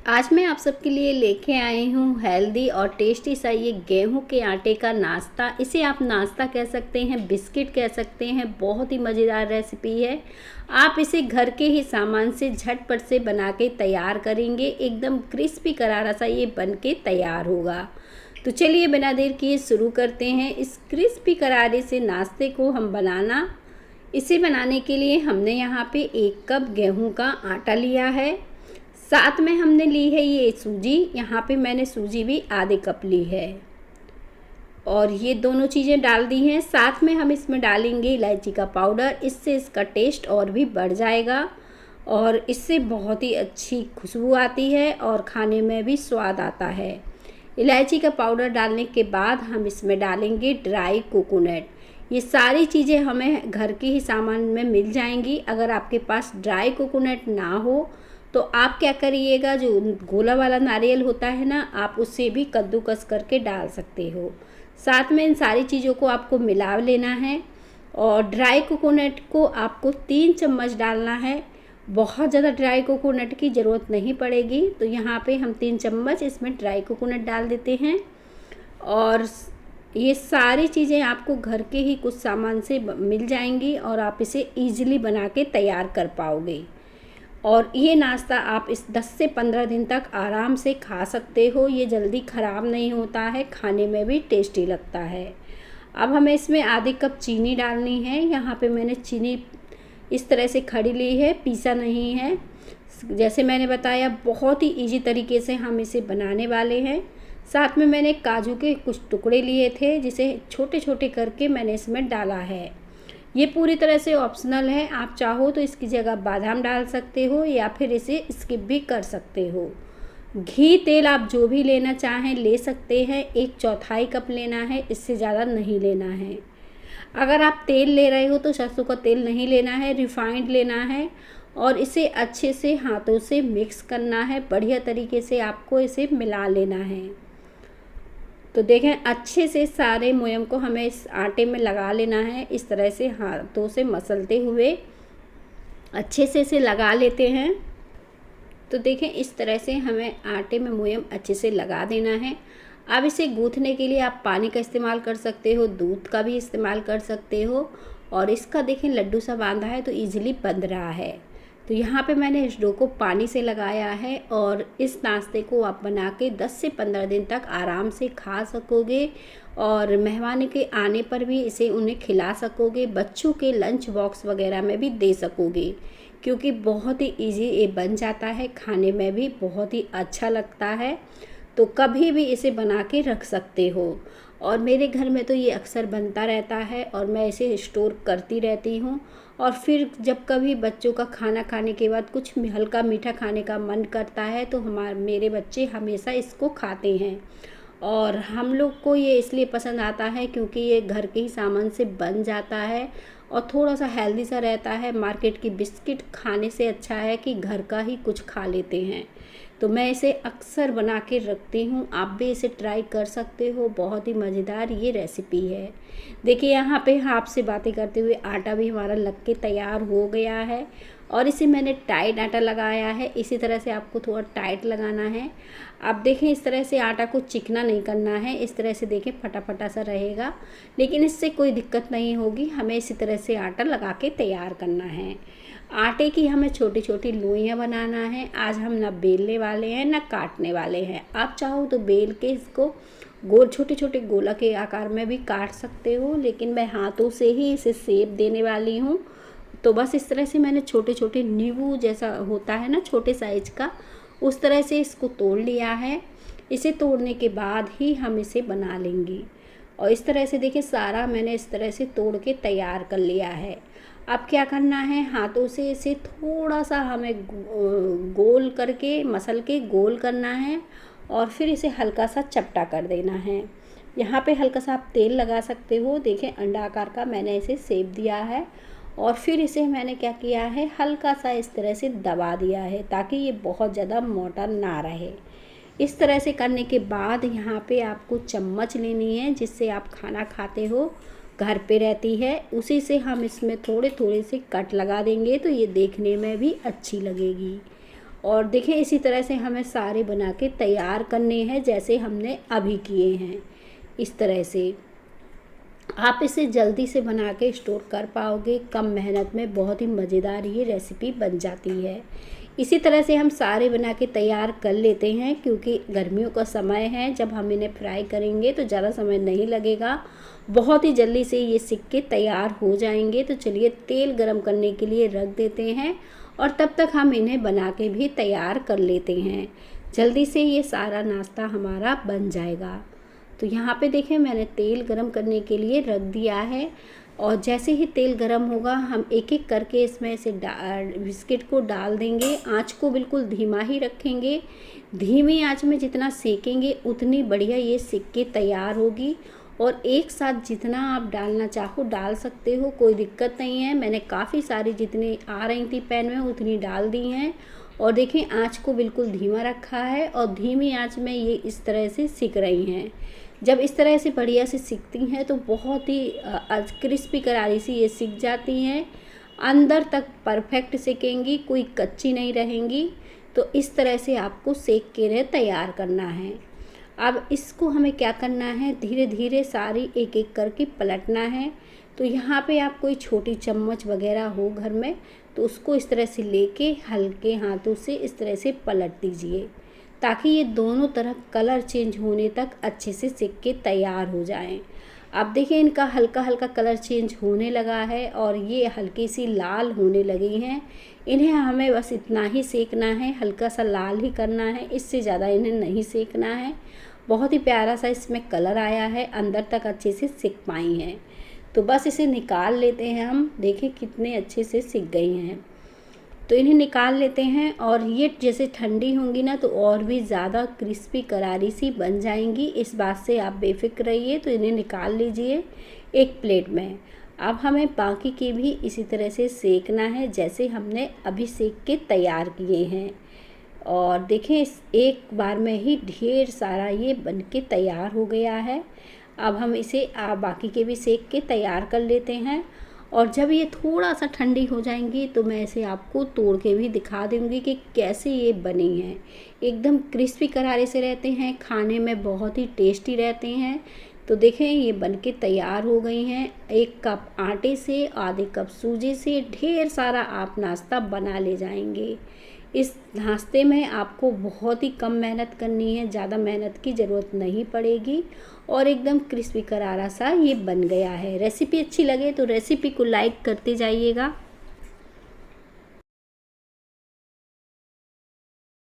आज मैं आप सबके लिए लेके आई हूँ हेल्दी और टेस्टी सा ये गेहूं के आटे का नाश्ता। इसे आप नाश्ता कह सकते हैं, बिस्किट कह सकते हैं। बहुत ही मज़ेदार रेसिपी है। आप इसे घर के ही सामान से झटपट से बना के तैयार करेंगे। एकदम क्रिस्पी करारा सा ये बन के तैयार होगा। तो चलिए बिना देर किए शुरू करते हैं इस क्रिस्पी करारे से नाश्ते को हम बनाना। इसे बनाने के लिए हमने यहाँ पे 1 कप गेहूं का आटा लिया है। साथ में हमने ली है ये सूजी। यहाँ पे मैंने सूजी भी आधे कप ली है और ये दोनों चीज़ें डाल दी हैं। साथ में हम इसमें डालेंगे इलायची का पाउडर। इससे इसका टेस्ट और भी बढ़ जाएगा और इससे बहुत ही अच्छी खुशबू आती है और खाने में भी स्वाद आता है। इलायची का पाउडर डालने के बाद हम इसमें डालेंगे ड्राई कोकोनट। ये सारी चीज़ें हमें घर के ही सामान में मिल जाएंगी। अगर आपके पास ड्राई कोकोनट ना हो तो आप क्या करिएगा, जो गोला वाला नारियल होता है ना, आप उससे भी कद्दूकस करके डाल सकते हो। साथ में इन सारी चीज़ों को आपको मिला लेना है और ड्राई कोकोनट को आपको 3 चम्मच डालना है। बहुत ज़्यादा ड्राई कोकोनट की ज़रूरत नहीं पड़ेगी। तो यहाँ पे हम 3 चम्मच इसमें ड्राई कोकोनट डाल देते हैं और ये सारी चीज़ें आपको घर के ही कुछ सामान से मिल जाएंगी और आप इसे ईजिली बना के तैयार कर पाओगे। और ये नाश्ता आप इस 10 से 15 दिन तक आराम से खा सकते हो। ये जल्दी ख़राब नहीं होता है, खाने में भी टेस्टी लगता है। अब हमें इसमें आधे कप चीनी डालनी है। यहाँ पे मैंने चीनी इस तरह से खड़ी ली है, पीसा नहीं है। जैसे मैंने बताया, बहुत ही इजी तरीके से हम इसे बनाने वाले हैं। साथ में मैंने काजू के कुछ टुकड़े लिए थे, जिसे छोटे छोटे करके मैंने इसमें डाला है। ये पूरी तरह से ऑप्शनल है। आप चाहो तो इसकी जगह बादाम डाल सकते हो या फिर इसे स्किप भी कर सकते हो। घी तेल आप जो भी लेना चाहें ले सकते हैं। 1/4 कप लेना है, इससे ज़्यादा नहीं लेना है। अगर आप तेल ले रहे हो तो सरसों का तेल नहीं लेना है, रिफाइंड लेना है और इसे अच्छे से हाथों से मिक्स करना है। बढ़िया तरीके से आपको इसे मिला लेना है। तो देखें, अच्छे से सारे मुयम को हमें इस आटे में लगा लेना है। इस तरह से हाथों से मसलते हुए अच्छे से इसे लगा लेते हैं। तो देखें, इस तरह से हमें आटे में मुयम अच्छे से लगा देना है। अब इसे गूँथने के लिए आप पानी का इस्तेमाल कर सकते हो, दूध का भी इस्तेमाल कर सकते हो। और इसका देखें लड्डू सा बांधा है तो ईजिली बंध रहा है। तो यहाँ पे मैंने इस डो को पानी से लगाया है और इस नाश्ते को आप बना के 10 से 15 दिन तक आराम से खा सकोगे और मेहमान के आने पर भी इसे उन्हें खिला सकोगे। बच्चों के लंच बॉक्स वगैरह में भी दे सकोगे, क्योंकि बहुत ही इजी ये बन जाता है। खाने में भी बहुत ही अच्छा लगता है। तो कभी भी इसे बना के रख सकते हो और मेरे घर में तो ये अक्सर बनता रहता है और मैं इसे स्टोर करती रहती हूँ। और फिर जब कभी बच्चों का खाना खाने के बाद कुछ हल्का मीठा खाने का मन करता है तो मेरे बच्चे हमेशा इसको खाते हैं। और हम लोग को ये इसलिए पसंद आता है क्योंकि ये घर के ही सामान से बन जाता है और थोड़ा सा हेल्दी सा रहता है। मार्केट की बिस्किट खाने से अच्छा है कि घर का ही कुछ खा लेते हैं। तो मैं इसे अक्सर बना के रखती हूँ। आप भी इसे ट्राई कर सकते हो। बहुत ही मज़ेदार ये रेसिपी है। देखिए, यहाँ पे आपसे बातें करते हुए आटा भी हमारा लग के तैयार हो गया है और इसे मैंने टाइट आटा लगाया है। इसी तरह से आपको थोड़ा टाइट लगाना है। आप देखें, इस तरह से आटा को चिकना नहीं करना है। इस तरह से देखें फटाफटा सा रहेगा, लेकिन इससे कोई दिक्कत नहीं होगी। हमें इसी तरह से आटा लगा के तैयार करना है। आटे की हमें छोटी छोटी लोइयाँ बनाना है। आज हम ना बेलने वाले हैं ना काटने वाले हैं। आप चाहो तो बेल के इसको गोल छोटे छोटे गोला के आकार में भी काट सकते हो, लेकिन मैं हाथों से ही इसे शेप देने वाली हूँ। तो बस इस तरह से मैंने छोटे छोटे नींबू जैसा होता है ना, छोटे साइज का, उस तरह से इसको तोड़ लिया है। इसे तोड़ने के बाद ही हम इसे बना लेंगे। और इस तरह से देखिए, सारा मैंने इस तरह से तोड़ के तैयार कर लिया है। अब क्या करना है, हाथों से इसे थोड़ा सा हमें गोल करके मसल के गोल करना है और फिर इसे हल्का सा चपटा कर देना है। यहाँ पे हल्का सा आप तेल लगा सकते हो। देखें, अंडा आकार का मैंने इसे शेप दिया है और फिर इसे मैंने क्या किया है, हल्का सा इस तरह से दबा दिया है ताकि ये बहुत ज़्यादा मोटा ना रहे। इस तरह से करने के बाद यहाँ पे आपको चम्मच लेनी है जिससे आप खाना खाते हो, घर पे रहती है। उसी से हम इसमें थोड़े थोड़े से कट लगा देंगे तो ये देखने में भी अच्छी लगेगी। और देखिए इसी तरह से हमें सारे बना के तैयार करने हैं जैसे हमने अभी किए हैं। इस तरह से आप इसे जल्दी से बना के स्टोर कर पाओगे, कम मेहनत में बहुत ही मज़ेदार ये रेसिपी बन जाती है। इसी तरह से हम सारे बना के तैयार कर लेते हैं क्योंकि गर्मियों का समय है, जब हम इन्हें फ्राई करेंगे तो ज़्यादा समय नहीं लगेगा, बहुत ही जल्दी से ये सिक के तैयार हो जाएंगे। तो चलिए तेल गरम करने के लिए रख देते हैं और तब तक हम इन्हें बना के भी तैयार कर लेते हैं। जल्दी से ये सारा नाश्ता हमारा बन जाएगा। तो यहाँ पे देखें मैंने तेल गरम करने के लिए रख दिया है और जैसे ही तेल गरम होगा हम एक एक करके इसमें से बिस्किट को डाल देंगे। आँच को बिल्कुल धीमा ही रखेंगे, धीमी आँच में जितना सेकेंगे उतनी बढ़िया ये सिक के तैयार होगी। और एक साथ जितना आप डालना चाहो डाल सकते हो, कोई दिक्कत नहीं है। मैंने काफ़ी सारी जितनी आ रही थी पैन में उतनी डाल दी हैं। और देखें आँच को बिल्कुल धीमा रखा है और धीमी आँच में ये इस तरह से सिक रही हैं। जब इस तरह से बढ़िया से सिकती हैं तो बहुत ही क्रिस्पी करारी सी ये सिक जाती हैं, अंदर तक परफेक्ट सेकेंगी, कोई कच्ची नहीं रहेंगी। तो इस तरह से आपको सेक के इन्हें तैयार करना है। अब इसको हमें क्या करना है, धीरे धीरे सारी एक एक करके पलटना है। तो यहाँ पे आप कोई छोटी चम्मच वगैरह हो घर में तो उसको इस तरह से लेके हल्के हाथों से इस तरह से पलट दीजिए ताकि ये दोनों तरफ कलर चेंज होने तक अच्छे से सिक के तैयार हो जाएं। अब देखिए इनका हल्का हल्का कलर चेंज होने लगा है और ये हल्की सी लाल होने लगी हैं। इन्हें हमें बस इतना ही सेकना है, हल्का सा लाल ही करना है, इससे ज़्यादा इन्हें नहीं सेकना है। बहुत ही प्यारा सा इसमें कलर आया है, अंदर तक अच्छे से सिक पाई हैं। तो बस इसे निकाल लेते हैं हम, देखें कितने अच्छे से सिक गई हैं। तो इन्हें निकाल लेते हैं और ये जैसे ठंडी होंगी ना तो और भी ज़्यादा क्रिस्पी करारी सी बन जाएंगी, इस बात से आप बेफिक्र रहिए। तो इन्हें निकाल लीजिए एक प्लेट में। अब हमें बाकी की भी इसी तरह से सेकना है जैसे हमने अभी सेक के तैयार किए हैं। और देखें इस एक बार में ही ढेर सारा ये बन के तैयार हो गया है। अब हम इसे बाकी के भी सेक के तैयार कर लेते हैं और जब ये थोड़ा सा ठंडी हो जाएंगी तो मैं इसे आपको तोड़ के भी दिखा दूँगी कि कैसे ये बनी हैं। एकदम क्रिस्पी करारे से रहते हैं, खाने में बहुत ही टेस्टी रहते हैं। तो देखें ये बनके तैयार हो गई हैं। 1 कप आटे से, आधे कप सूजी से ढेर सारा आप नाश्ता बना ले जाएंगे। इस नाश्ते में आपको बहुत ही कम मेहनत करनी है, ज़्यादा मेहनत की ज़रूरत नहीं पड़ेगी और एकदम क्रिस्पी करारा सा ये बन गया है। रेसिपी अच्छी लगे तो रेसिपी को लाइक करते जाइएगा।